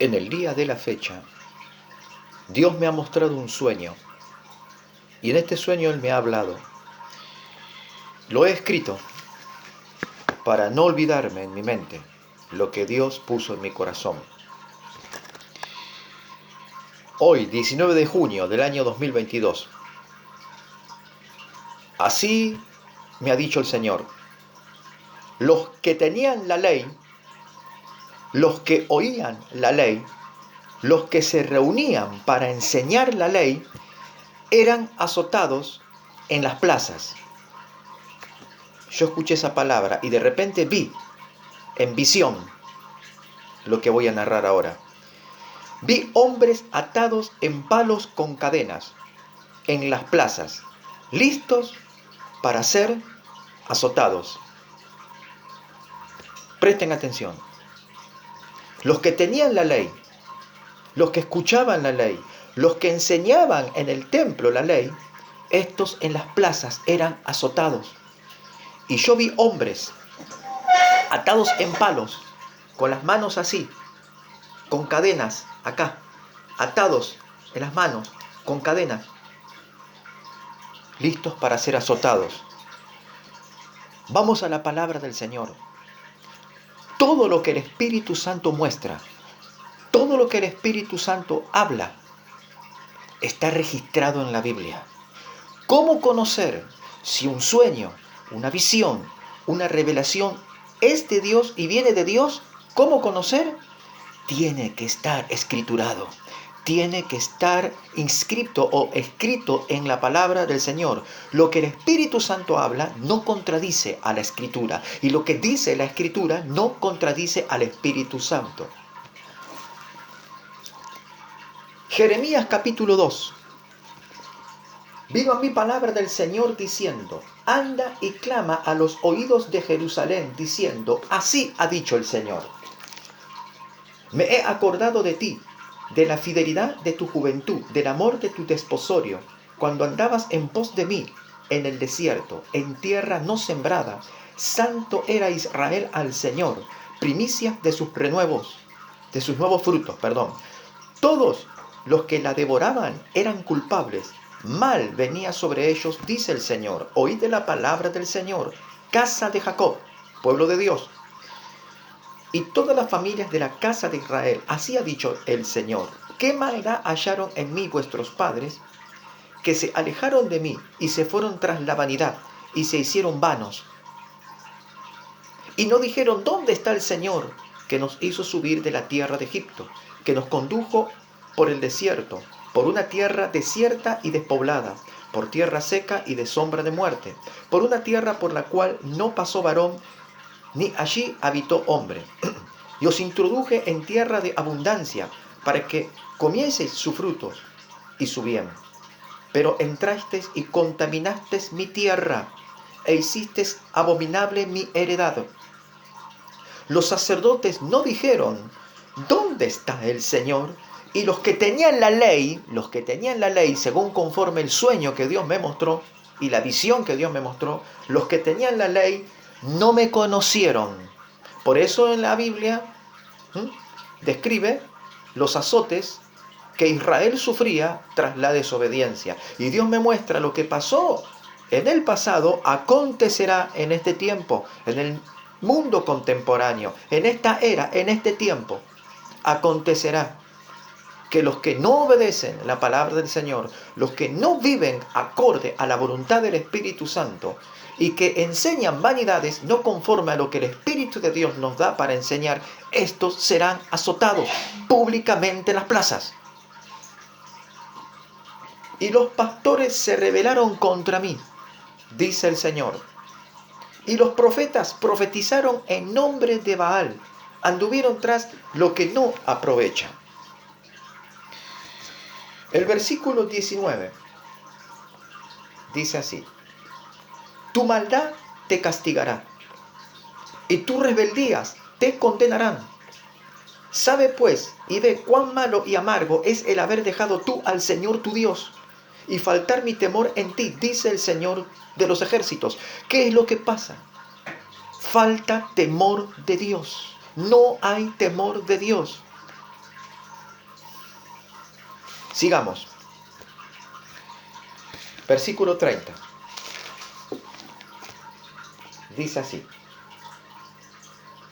En el día de la fecha, Dios me ha mostrado un sueño y en este sueño Él me ha hablado. Lo he escrito para no olvidarme en mi mente lo que Dios puso en mi corazón. Hoy, 19 de junio del año 2022, así me ha dicho el Señor: los que tenían la ley, los que oían la ley, los que se reunían para enseñar la ley, eran azotados en las plazas. Yo escuché esa palabra y de repente vi en visión lo que voy a narrar ahora. Vi hombres atados en palos con cadenas en las plazas, listos para ser azotados. Presten atención. Los que tenían la ley, los que escuchaban la ley, los que enseñaban en el templo la ley, estos en las plazas eran azotados. Y yo vi hombres atados en palos, con las manos así, con cadenas acá, atados en las manos, con cadenas, listos para ser azotados. Vamos a la palabra del Señor. Todo lo que el Espíritu Santo muestra, todo lo que el Espíritu Santo habla, está registrado en la Biblia. ¿Cómo conocer si un sueño, una visión, una revelación es de Dios y viene de Dios? ¿Cómo conocer? Tiene que estar escriturado. Tiene que estar inscrito o escrito en la palabra del Señor. Lo que el Espíritu Santo habla no contradice a la Escritura. Y lo que dice la Escritura no contradice al Espíritu Santo. Jeremías capítulo 2. Vino a mí palabra del Señor diciendo: anda y clama a los oídos de Jerusalén, diciendo: así ha dicho el Señor. Me he acordado de ti, de la fidelidad de tu juventud, del amor de tu desposorio, cuando andabas en pos de mí en el desierto, en tierra no sembrada. Santo era Israel al Señor, primicia de sus nuevos frutos. Todos los que la devoraban eran culpables. Mal venía sobre ellos, dice el Señor. Oíd de la palabra del Señor, casa de Jacob, pueblo de Dios, y todas las familias de la casa de Israel. Así ha dicho el Señor: ¿qué maldad hallaron en mí vuestros padres, que se alejaron de mí y se fueron tras la vanidad y se hicieron vanos? Y no dijeron: ¿dónde está el Señor que nos hizo subir de la tierra de Egipto, que nos condujo por el desierto, por una tierra desierta y despoblada, por tierra seca y de sombra de muerte, por una tierra por la cual no pasó varón, ni allí habitó hombre? Y os introduje en tierra de abundancia, para que comieseis sus frutos y su bien. Pero entrasteis y contaminasteis mi tierra, e hicisteis abominable mi heredad. Los sacerdotes no dijeron: ¿dónde está el Señor? Y los que tenían la ley, según conforme el sueño que Dios me mostró y la visión que Dios me mostró, los que tenían la ley no me conocieron. Por eso en la Biblia describe los azotes que Israel sufría tras la desobediencia. Y Dios me muestra lo que pasó en el pasado, acontecerá en este tiempo, en el mundo contemporáneo, en esta era, en este tiempo. Acontecerá que los que no obedecen la palabra del Señor, los que no viven acorde a la voluntad del Espíritu Santo y que enseñan vanidades no conforme a lo que el Espíritu de Dios nos da para enseñar, estos serán azotados públicamente en las plazas. Y los pastores se rebelaron contra mí, dice el Señor. Y los profetas profetizaron en nombre de Baal, anduvieron tras lo que no aprovecha. El versículo 19 dice así: tu maldad te castigará, y tus rebeldías te condenarán. Sabe pues y ve cuán malo y amargo es el haber dejado tú al Señor tu Dios, y faltar mi temor en ti, dice el Señor de los ejércitos. ¿Qué es lo que pasa? Falta temor de Dios. No hay temor de Dios. Sigamos. Versículo 30. Dice así: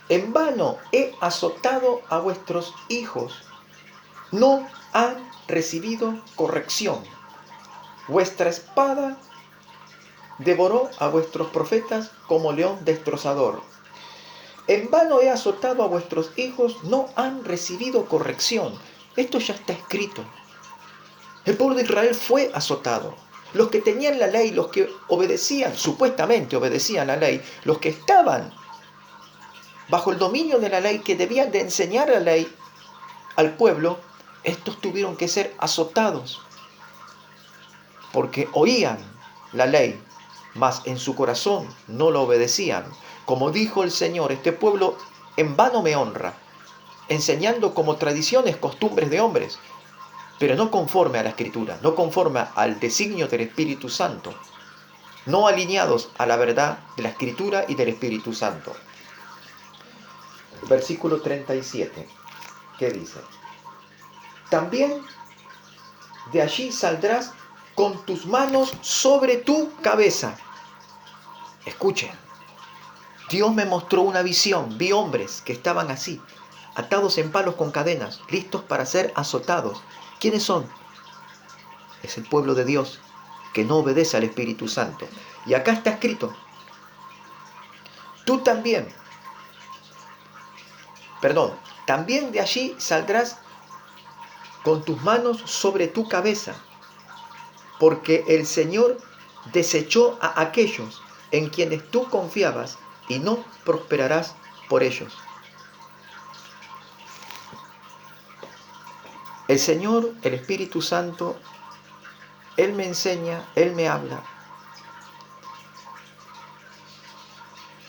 en vano he azotado a vuestros hijos, no han recibido corrección. Vuestra espada devoró a vuestros profetas como león destrozador. En vano he azotado a vuestros hijos, no han recibido corrección. Esto ya está escrito. El pueblo de Israel fue azotado. Los que tenían la ley, los que obedecían, supuestamente obedecían la ley, los que estaban bajo el dominio de la ley, que debían de enseñar la ley al pueblo, estos tuvieron que ser azotados, porque oían la ley, mas en su corazón no lo obedecían. Como dijo el Señor, este pueblo en vano me honra, enseñando como tradiciones, costumbres de hombres, pero no conforme a la Escritura, no conforme al designio del Espíritu Santo, no alineados a la verdad de la Escritura y del Espíritu Santo. Versículo 37, ¿qué dice? También de allí saldrás con tus manos sobre tu cabeza. Escuchen, Dios me mostró una visión, vi hombres que estaban así, atados en palos con cadenas, listos para ser azotados. ¿Quiénes son? Es el pueblo de Dios que no obedece al Espíritu Santo. Y acá está escrito, tú también, también de allí saldrás con tus manos sobre tu cabeza, porque el Señor desechó a aquellos en quienes tú confiabas y no prosperarás por ellos. El Señor, el Espíritu Santo, Él me enseña, Él me habla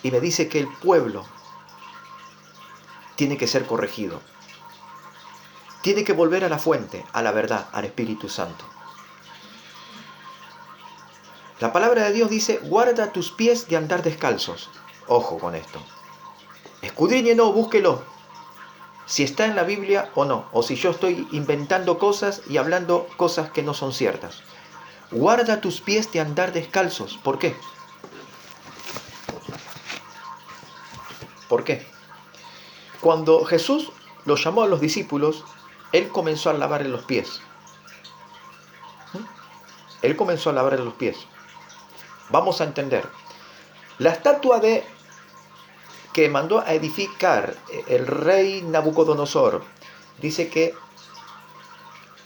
y me dice que el pueblo tiene que ser corregido. Tiene que volver a la fuente, a la verdad, al Espíritu Santo. La palabra de Dios dice, guarda tus pies de andar descalzos. Ojo con esto. Escudriñelo, búsquelo. Si está en la Biblia o no, o si yo estoy inventando cosas y hablando cosas que no son ciertas. Guarda tus pies de andar descalzos. ¿Por qué? ¿Por qué? Cuando Jesús los llamó a los discípulos, Él comenzó a lavarle los pies. Él comenzó a lavarle los pies. Vamos a entender. La estatua que mandó a edificar el rey Nabucodonosor, dice que,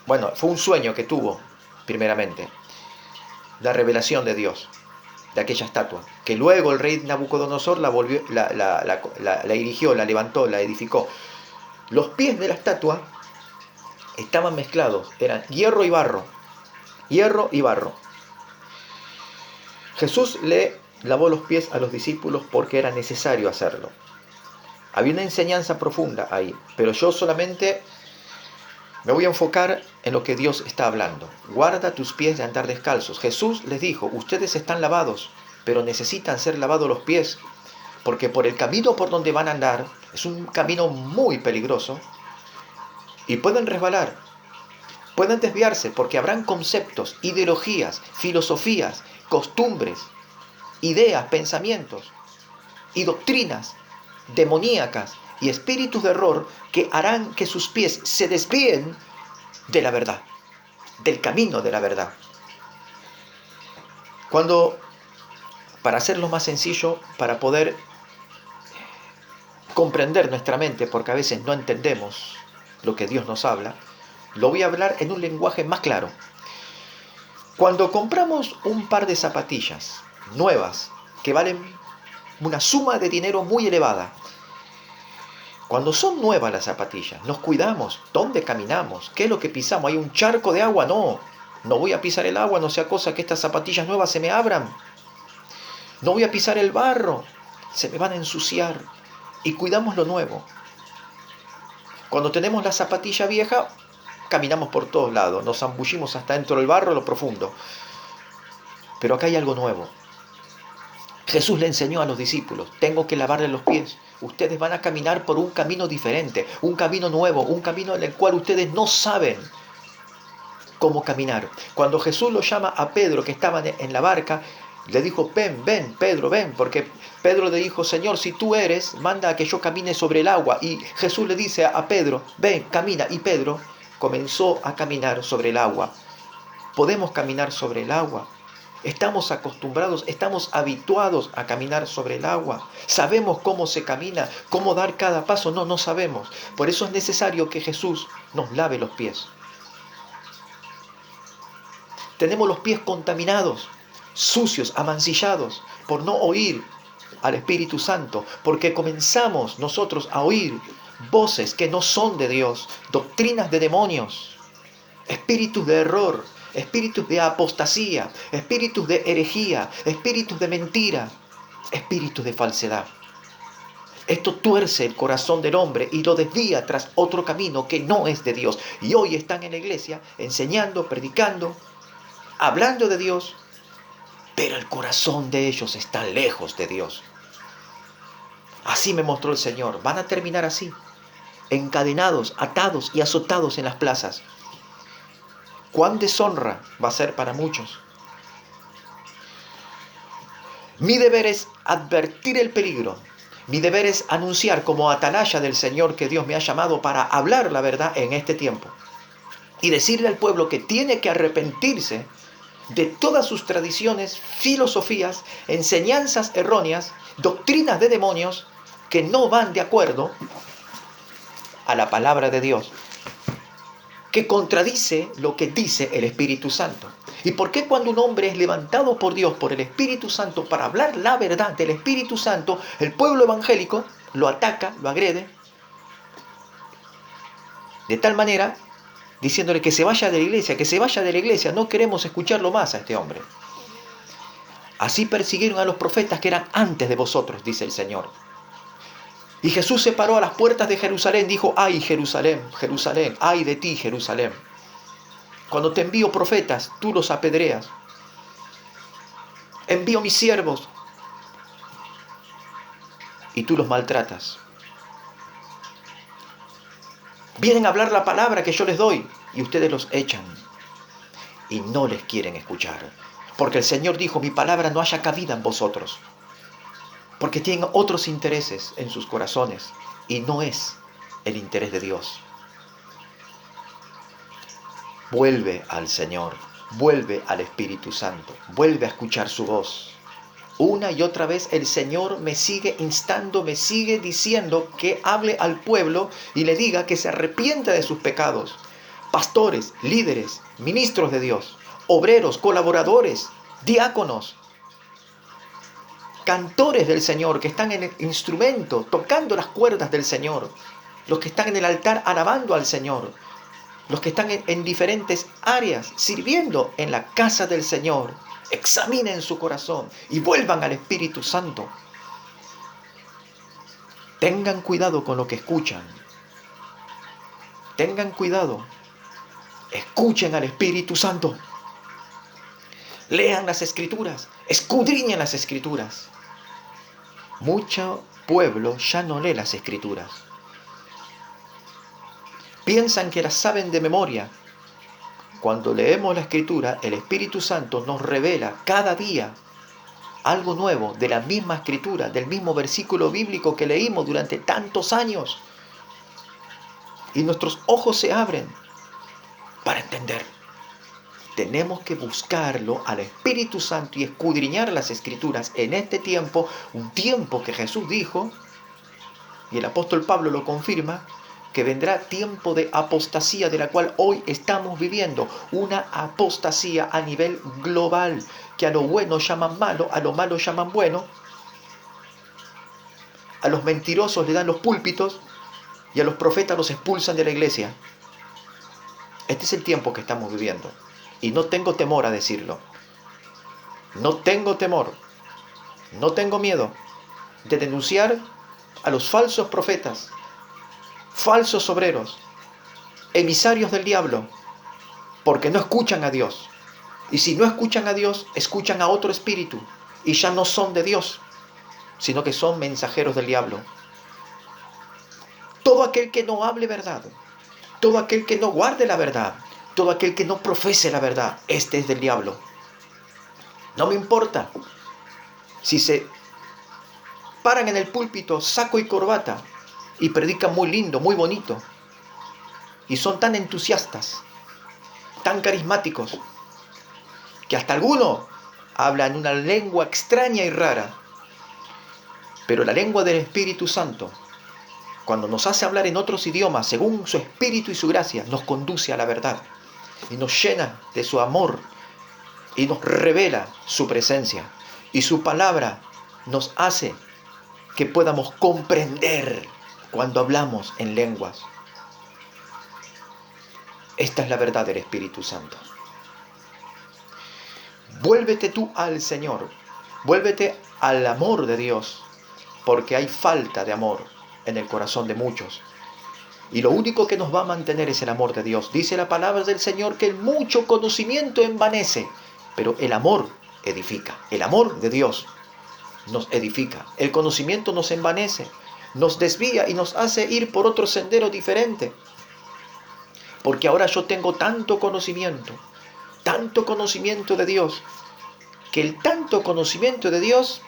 fue un sueño que tuvo, primeramente, la revelación de Dios, de aquella estatua, que luego el rey Nabucodonosor la erigió, la levantó, la edificó. Los pies de la estatua estaban mezclados, eran hierro y barro, hierro y barro. Jesús le lavó los pies a los discípulos porque era necesario hacerlo. Había una enseñanza profunda ahí, pero yo solamente me voy a enfocar en lo que Dios está hablando. Guarda tus pies de andar descalzos. Jesús les dijo, ustedes están lavados, pero necesitan ser lavados los pies, porque por el camino por donde van a andar es un camino muy peligroso y pueden resbalar, pueden desviarse, porque habrán conceptos, ideologías, filosofías, costumbres, ideas, pensamientos y doctrinas demoníacas y espíritus de error que harán que sus pies se desvíen de la verdad, del camino de la verdad. Para hacerlo más sencillo, para poder comprender nuestra mente, porque a veces no entendemos lo que Dios nos habla, lo voy a hablar en un lenguaje más claro. Cuando compramos un par de zapatillas nuevas que valen una suma de dinero muy elevada, cuando son nuevas las zapatillas, nos cuidamos, dónde caminamos, qué es lo que pisamos, hay un charco de agua, no voy a pisar el agua, no sea cosa que estas zapatillas nuevas se me abran, no voy a pisar el barro, se me van a ensuciar, y cuidamos lo nuevo. Cuando tenemos la zapatilla vieja, caminamos por todos lados, nos zambullimos hasta dentro del barro, lo profundo. Pero acá hay algo nuevo. Jesús le enseñó a los discípulos, tengo que lavarle los pies. Ustedes van a caminar por un camino diferente, un camino nuevo, un camino en el cual ustedes no saben. cómo caminar. Cuando Jesús lo llama a Pedro, que estaba en la barca, le dijo, ven, ven, Pedro, ven, porque Pedro le dijo, Señor, si tú eres, manda a que yo camine sobre el agua. Y Jesús le dice a Pedro, ven, camina. Y Pedro comenzó a caminar sobre el agua. Podemos caminar sobre el agua. Estamos acostumbrados, estamos habituados a caminar sobre el agua. ¿Sabemos cómo se camina? ¿Cómo dar cada paso? No, no sabemos. Por eso es necesario que Jesús nos lave los pies. Tenemos los pies contaminados, sucios, amancillados, por no oír al Espíritu Santo, porque comenzamos nosotros a oír voces que no son de Dios, doctrinas de demonios, espíritus de error, espíritus de apostasía, espíritus de herejía, espíritus de mentira, espíritus de falsedad. Esto tuerce el corazón del hombre y lo desvía tras otro camino que no es de Dios. Y hoy están en la iglesia enseñando, predicando, hablando de Dios, pero el corazón de ellos está lejos de Dios. Así me mostró el Señor. Van a terminar así, encadenados, atados y azotados en las plazas. Cuán deshonra va a ser para muchos. Mi deber es advertir el peligro. Mi deber es anunciar como atalaya del Señor que Dios me ha llamado para hablar la verdad en este tiempo. Y decirle al pueblo que tiene que arrepentirse de todas sus tradiciones, filosofías, enseñanzas erróneas, doctrinas de demonios que no van de acuerdo a la palabra de Dios, que contradice lo que dice el Espíritu Santo. ¿Y por qué cuando un hombre es levantado por Dios, por el Espíritu Santo, para hablar la verdad del Espíritu Santo, el pueblo evangélico lo ataca, lo agrede, de tal manera, diciéndole que se vaya de la iglesia, que se vaya de la iglesia, no queremos escucharlo más a este hombre? Así persiguieron a los profetas que eran antes de vosotros, dice el Señor. Y Jesús se paró a las puertas de Jerusalén, dijo, ay Jerusalén, Jerusalén, ay de ti Jerusalén. Cuando te envío profetas, tú los apedreas. Envío mis siervos y tú los maltratas. Vienen a hablar la palabra que yo les doy y ustedes los echan y no les quieren escuchar. Porque el Señor dijo, mi palabra no haya cabida en vosotros. Porque tienen otros intereses en sus corazones y no es el interés de Dios. Vuelve al Señor, vuelve al Espíritu Santo, vuelve a escuchar su voz. Una y otra vez el Señor me sigue instando, me sigue diciendo que hable al pueblo y le diga que se arrepienta de sus pecados. Pastores, líderes, ministros de Dios, obreros, colaboradores, diáconos, cantores del Señor que están en el instrumento, tocando las cuerdas del Señor, los que están en el altar alabando al Señor, los que están en diferentes áreas sirviendo en la casa del Señor, examinen su corazón y vuelvan al Espíritu Santo. Tengan cuidado con lo que escuchan. Tengan cuidado. Escuchen al Espíritu Santo. Lean las Escrituras. Escudriñen las Escrituras. Mucho pueblo ya no lee las Escrituras. Piensan que las saben de memoria. Cuando leemos la Escritura, el Espíritu Santo nos revela cada día algo nuevo de la misma Escritura, del mismo versículo bíblico que leímos durante tantos años. Y nuestros ojos se abren para entender. Tenemos que buscarlo al Espíritu Santo y escudriñar las Escrituras en este tiempo, un tiempo que Jesús dijo, y el apóstol Pablo lo confirma, que vendrá tiempo de apostasía de la cual hoy estamos viviendo, una apostasía a nivel global, que a lo bueno llaman malo, a lo malo llaman bueno, a los mentirosos le dan los púlpitos y a los profetas los expulsan de la iglesia. Este es el tiempo que estamos viviendo y no tengo temor a decirlo. No tengo temor, no tengo miedo de denunciar a los falsos profetas, falsos obreros, emisarios del diablo, porque no escuchan a Dios. Y si no escuchan a Dios, escuchan a otro espíritu y ya no son de Dios, sino que son mensajeros del diablo. Todo aquel que no hable verdad, todo aquel que no guarde la verdad, Todo aquel que no profese la verdad, este es del diablo. No me importa si se paran en el púlpito saco y corbata y predican muy lindo, muy bonito, y son tan entusiastas, tan carismáticos, que hasta alguno habla en una lengua extraña y rara. Pero la lengua del Espíritu Santo, cuando nos hace hablar en otros idiomas, según su Espíritu y su gracia, nos conduce a la verdad y nos llena de su amor y nos revela su presencia. Y su palabra nos hace que podamos comprender cuando hablamos en lenguas. Esta es la verdad del Espíritu Santo. Vuélvete tú al Señor, vuélvete al amor de Dios, porque hay falta de amor en el corazón de muchos. Y lo único que nos va a mantener es el amor de Dios. Dice la palabra del Señor que el mucho conocimiento envanece, pero el amor edifica. El amor de Dios nos edifica. El conocimiento nos envanece, nos desvía y nos hace ir por otro sendero diferente. Porque ahora yo tengo tanto conocimiento de Dios, que el tanto conocimiento de Dios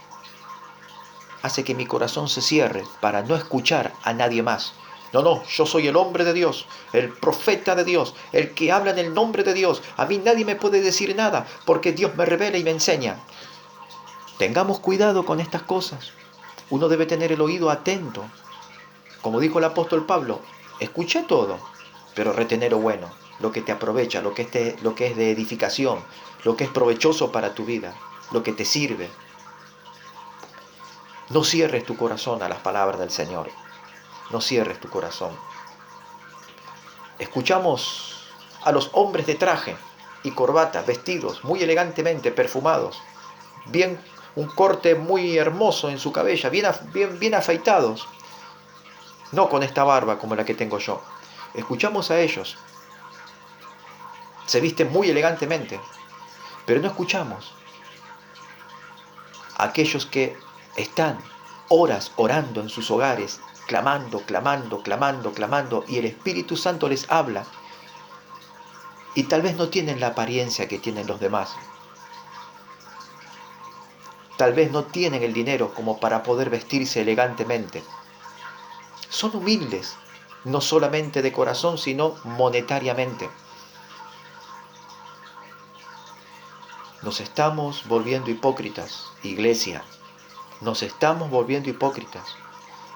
hace que mi corazón se cierre para no escuchar a nadie más. No, yo soy el hombre de Dios, el profeta de Dios, el que habla en el nombre de Dios. A mí nadie me puede decir nada porque Dios me revela y me enseña. Tengamos cuidado con estas cosas. Uno debe tener el oído atento. Como dijo el apóstol Pablo, escucha todo, pero retener lo bueno, lo que te aprovecha, lo que es de edificación, lo que es provechoso para tu vida, lo que te sirve. No cierres tu corazón a las palabras del Señor. No cierres tu corazón. Escuchamos a los hombres de traje y corbata, vestidos muy elegantemente, perfumados, bien un corte muy hermoso en su cabella, bien afeitados, no con esta barba como la que tengo yo. Escuchamos a ellos, se visten muy elegantemente, pero no escuchamos a aquellos que están horas orando en sus hogares, clamando, y el Espíritu Santo les habla, y tal vez no tienen la apariencia que tienen los demás. Tal vez no tienen el dinero como para poder vestirse elegantemente. Son humildes, no solamente de corazón, sino monetariamente. Nos estamos volviendo hipócritas, iglesia. Nos estamos volviendo hipócritas.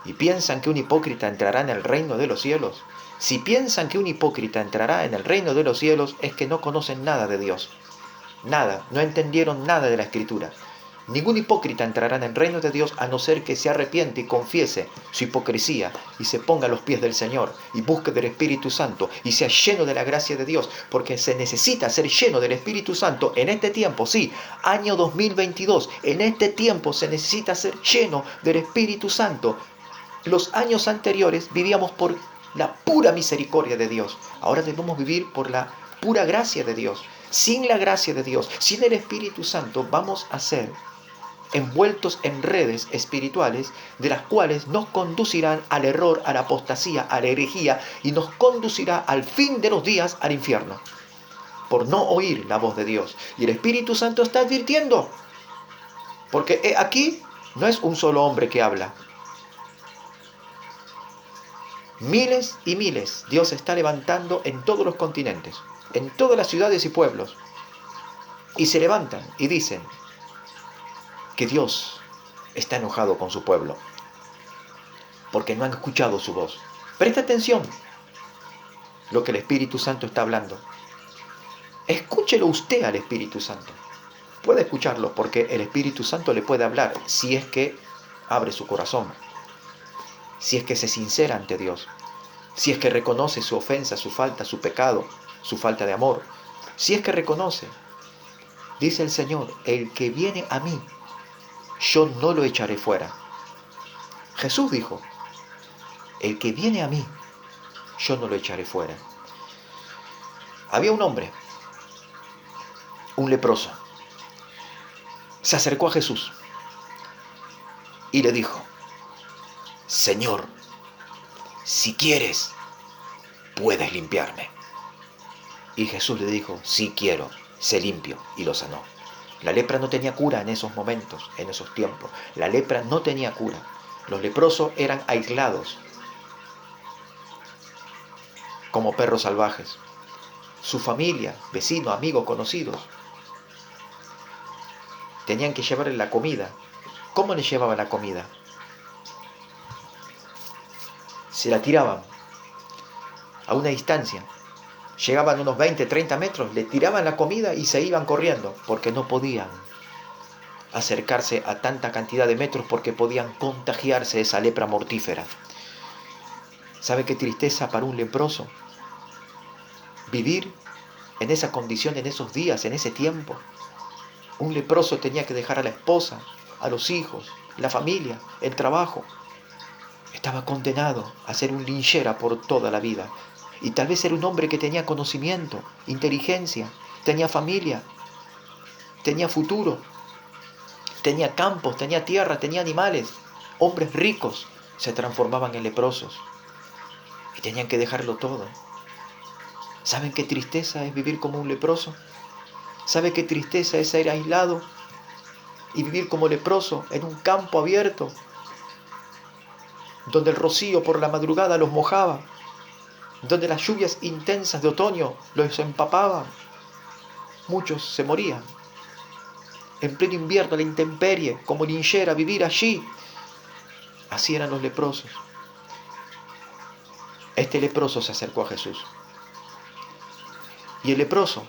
¿Y piensan que un hipócrita entrará en el reino de los cielos? Si piensan que un hipócrita entrará en el reino de los cielos, es que no conocen nada de Dios. Nada, no entendieron nada de la Escritura. Ningún hipócrita entrará en el reino de Dios a no ser que se arrepiente y confiese su hipocresía y se ponga a los pies del Señor y busque del Espíritu Santo y sea lleno de la gracia de Dios, porque se necesita ser lleno del Espíritu Santo en este tiempo, sí, año 2022, en este tiempo se necesita ser lleno del Espíritu Santo. Los años anteriores vivíamos por la pura misericordia de Dios, ahora debemos vivir por la pura gracia de Dios. Sin la gracia de Dios, sin el Espíritu Santo, vamos a ser envueltos en redes espirituales de las cuales nos conducirán al error, a la apostasía, a la herejía y nos conducirá al fin de los días al infierno por no oír la voz de Dios. Y el Espíritu Santo está advirtiendo, porque aquí no es un solo hombre que habla. Miles y miles Dios está levantando en todos los continentes, en todas las ciudades y pueblos, y se levantan y dicen que Dios está enojado con su pueblo, porque no han escuchado su voz. Presta atención lo que el Espíritu Santo está hablando. Escúchelo usted al Espíritu Santo. Puede escucharlo porque el Espíritu Santo le puede hablar si es que abre su corazón, si es que se sincera ante Dios, si es que reconoce su ofensa, su falta, su pecado, su falta de amor, si es que reconoce. Dice el Señor, el que viene a mí, yo no lo echaré fuera. Jesús dijo, el que viene a mí, yo no lo echaré fuera. Había un hombre, un leproso, se acercó a Jesús y le dijo, Señor, si quieres, puedes limpiarme. Y Jesús le dijo, sí quiero, sé limpio, y lo sanó. La lepra no tenía cura en esos momentos, en esos tiempos. La lepra no tenía cura. Los leprosos eran aislados, como perros salvajes. Su familia, vecinos, amigos, conocidos, tenían que llevarle la comida. ¿Cómo le llevaban la comida? Se la tiraban a una distancia. Llegaban unos 20, 30 metros, le tiraban la comida y se iban corriendo, porque no podían acercarse a tanta cantidad de metros porque podían contagiarse de esa lepra mortífera. ¿Sabe qué tristeza para un leproso? Vivir en esa condición, en esos días, en ese tiempo. Un leproso tenía que dejar a la esposa, a los hijos, la familia, el trabajo. Estaba condenado a ser un linchera por toda la vida. Y tal vez era un hombre que tenía conocimiento, inteligencia, tenía familia, tenía futuro, tenía campos, tenía tierra, tenía animales. Hombres ricos se transformaban en leprosos y tenían que dejarlo todo. ¿Saben qué tristeza es vivir como un leproso? ¿Sabe qué tristeza es ser aislado y vivir como leproso en un campo abierto, donde el rocío por la madrugada los mojaba, donde las lluvias intensas de otoño los empapaban? Muchos se morían. En pleno invierno, la intemperie, como linchera, vivir allí. Así eran los leprosos. Este leproso se acercó a Jesús. Y el leproso,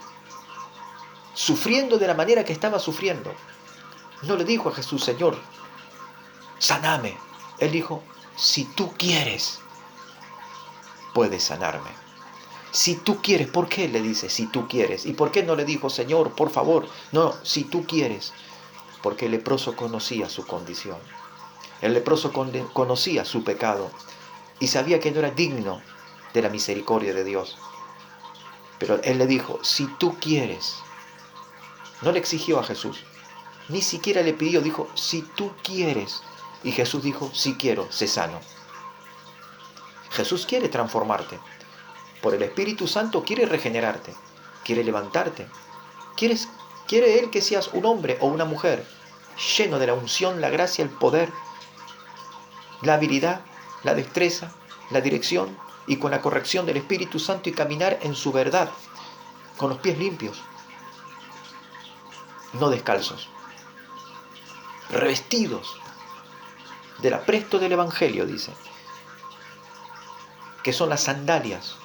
sufriendo de la manera que estaba sufriendo, no le dijo a Jesús, Señor, saname. Él dijo, si tú quieres, puedes sanarme. Si tú quieres, ¿por qué le dice si tú quieres? ¿Y por qué no le dijo, Señor, por favor? No, si tú quieres. Porque el leproso conocía su condición. El leproso conocía su pecado y sabía que no era digno de la misericordia de Dios. Pero él le dijo, si tú quieres. No le exigió a Jesús. Ni siquiera le pidió, dijo, si tú quieres. Y Jesús dijo, si quiero, sé sano. Jesús quiere transformarte. Por el Espíritu Santo quiere regenerarte. Quiere levantarte. Quiere Él que seas un hombre o una mujer lleno de la unción, la gracia, el poder, la habilidad, la destreza, la dirección y con la corrección del Espíritu Santo y caminar en su verdad, con los pies limpios, no descalzos, revestidos del apresto del Evangelio, dice, que son las sandalias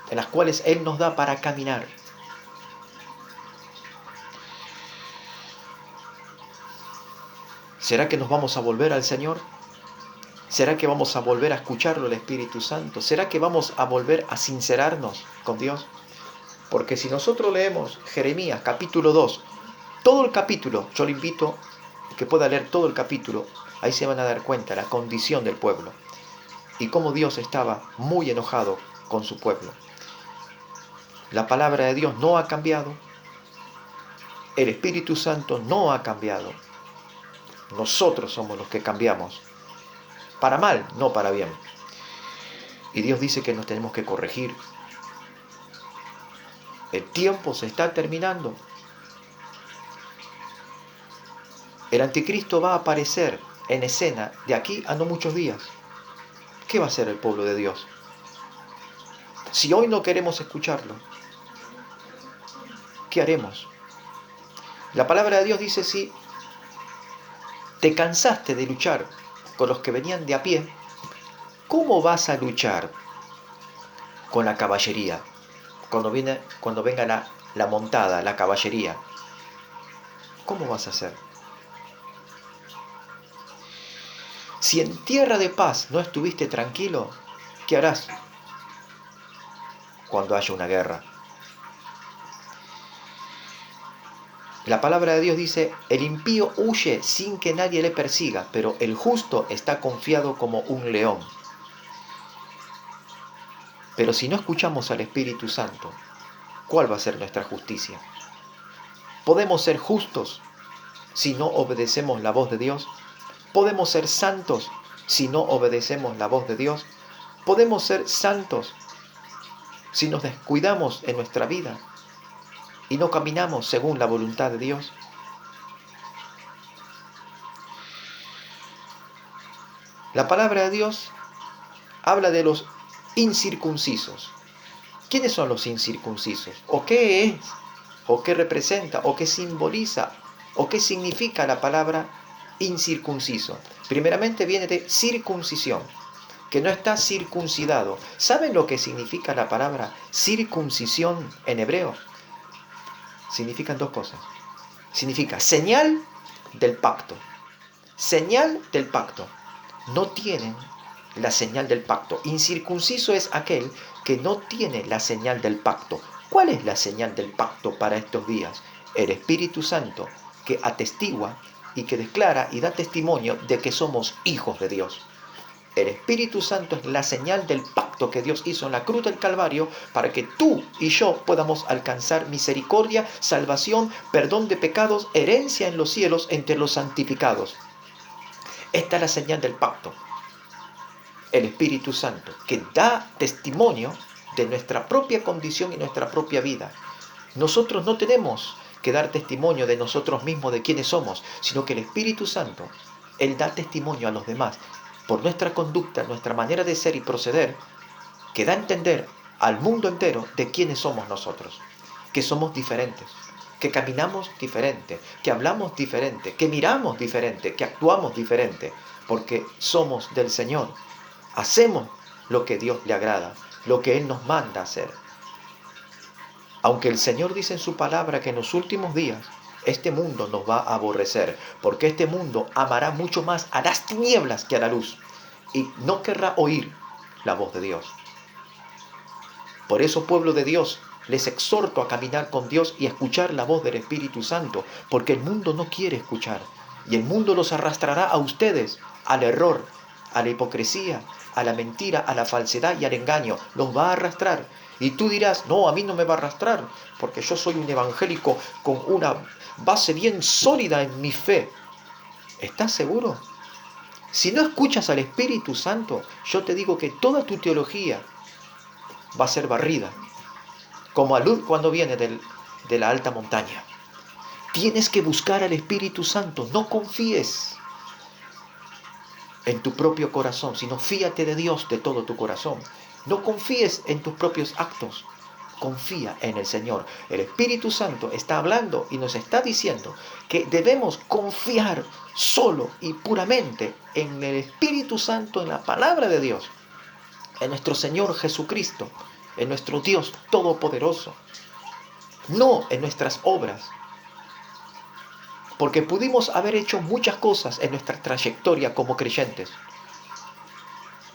en las cuales Él nos da para caminar. ¿Será que nos vamos a volver al Señor? ¿Será que vamos a volver a escucharlo el Espíritu Santo? ¿Será que vamos a volver a sincerarnos con Dios? Porque si nosotros leemos Jeremías capítulo 2, todo el capítulo, yo le invito a que pueda leer todo el capítulo, ahí se van a dar cuenta la condición del pueblo y cómo Dios estaba muy enojado con su pueblo. La palabra de Dios no ha cambiado, el Espíritu Santo no ha cambiado. Nosotros somos los que cambiamos, para mal, no para bien. Y Dios dice que nos tenemos que corregir. El tiempo se está terminando. El anticristo va a aparecer en escena de aquí a no muchos días. ¿Qué va a hacer el pueblo de Dios? Si hoy no queremos escucharlo, ¿qué haremos? La palabra de Dios dice, si te cansaste de luchar con los que venían de a pie, ¿cómo vas a luchar con la caballería? Cuando venga la montada, la caballería, ¿cómo vas a hacer? Si en tierra de paz no estuviste tranquilo, ¿qué harás cuando haya una guerra? La palabra de Dios dice, el impío huye sin que nadie le persiga, pero el justo está confiado como un león. Pero si no escuchamos al Espíritu Santo, ¿cuál va a ser nuestra justicia? ¿Podemos ser justos si no obedecemos la voz de Dios? ¿Podemos ser santos si no obedecemos la voz de Dios? ¿Podemos ser santos si nos descuidamos en nuestra vida y no caminamos según la voluntad de Dios. La palabra de Dios habla de los incircuncisos. ¿Quiénes son los incircuncisos? ¿O qué es? ¿O qué representa? ¿O qué simboliza? ¿O qué significa la palabra incircunciso? Primeramente viene de circuncisión, que no está circuncidado. ¿Saben lo que significa la palabra circuncisión en hebreo? Significan dos cosas. Significa señal del pacto. Señal del pacto. No tienen la señal del pacto. Incircunciso es aquel que no tiene la señal del pacto. ¿Cuál es la señal del pacto para estos días? El Espíritu Santo, que atestigua y que declara y da testimonio de que somos hijos de Dios. El Espíritu Santo es la señal del pacto que Dios hizo en la cruz del Calvario para que tú y yo podamos alcanzar misericordia, salvación, perdón de pecados, herencia en los cielos entre los santificados. Esta es la señal del pacto. El Espíritu Santo, que da testimonio de nuestra propia condición y nuestra propia vida. Nosotros no tenemos que dar testimonio de nosotros mismos, de quiénes somos, sino que el Espíritu Santo, Él da testimonio a los demás por nuestra conducta, nuestra manera de ser y proceder, que da a entender al mundo entero de quiénes somos nosotros, que somos diferentes, que caminamos diferente, que hablamos diferente, que miramos diferente, que actuamos diferente, porque somos del Señor. Hacemos lo que Dios le agrada, lo que Él nos manda hacer. Aunque el Señor dice en su palabra que en los últimos días este mundo nos va a aborrecer, porque este mundo amará mucho más a las tinieblas que a la luz y no querrá oír la voz de Dios. Por eso, pueblo de Dios, les exhorto a caminar con Dios y a escuchar la voz del Espíritu Santo, porque el mundo no quiere escuchar y el mundo los arrastrará a ustedes al error, a la hipocresía, a la mentira, a la falsedad y al engaño. Los va a arrastrar. Y tú dirás, no, a mí no me va a arrastrar, porque yo soy un evangélico con una base bien sólida en mi fe. ¿Estás seguro? Si no escuchas al Espíritu Santo, yo te digo que toda tu teología va a ser barrida, como a luz cuando viene de la alta montaña. Tienes que buscar al Espíritu Santo. No confíes en tu propio corazón, sino fíate de Dios de todo tu corazón. No confíes en tus propios actos. Confía en el Señor. El Espíritu Santo está hablando y nos está diciendo que debemos confiar solo y puramente en el Espíritu Santo, en la palabra de Dios, en nuestro Señor Jesucristo, en nuestro Dios Todopoderoso, no en nuestras obras. Porque pudimos haber hecho muchas cosas en nuestra trayectoria como creyentes.